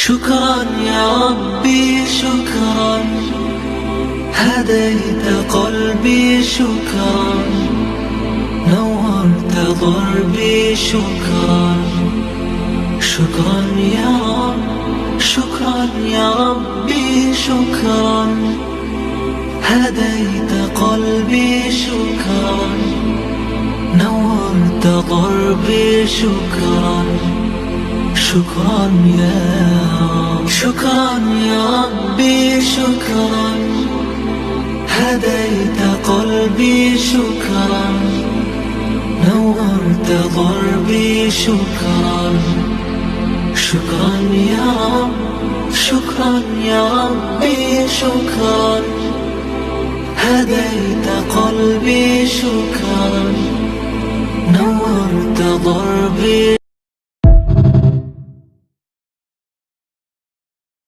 شكرا يا ربي شكرا، هديت قلبي شكرا، نورت ضربي شكرا. شكرا يا رب، شكرا يا ربي شكرا، هديت قلبي شكرا، نورت ضربي شكرا. شكرا يا رب، شكرا يا ربي شكرا، هديت قلبي شكرا، نورت ضربي شكرا. شكرا يا رب، شكرا يا ربي شكرا، هديت قلبي شكرا، نورت ضربي.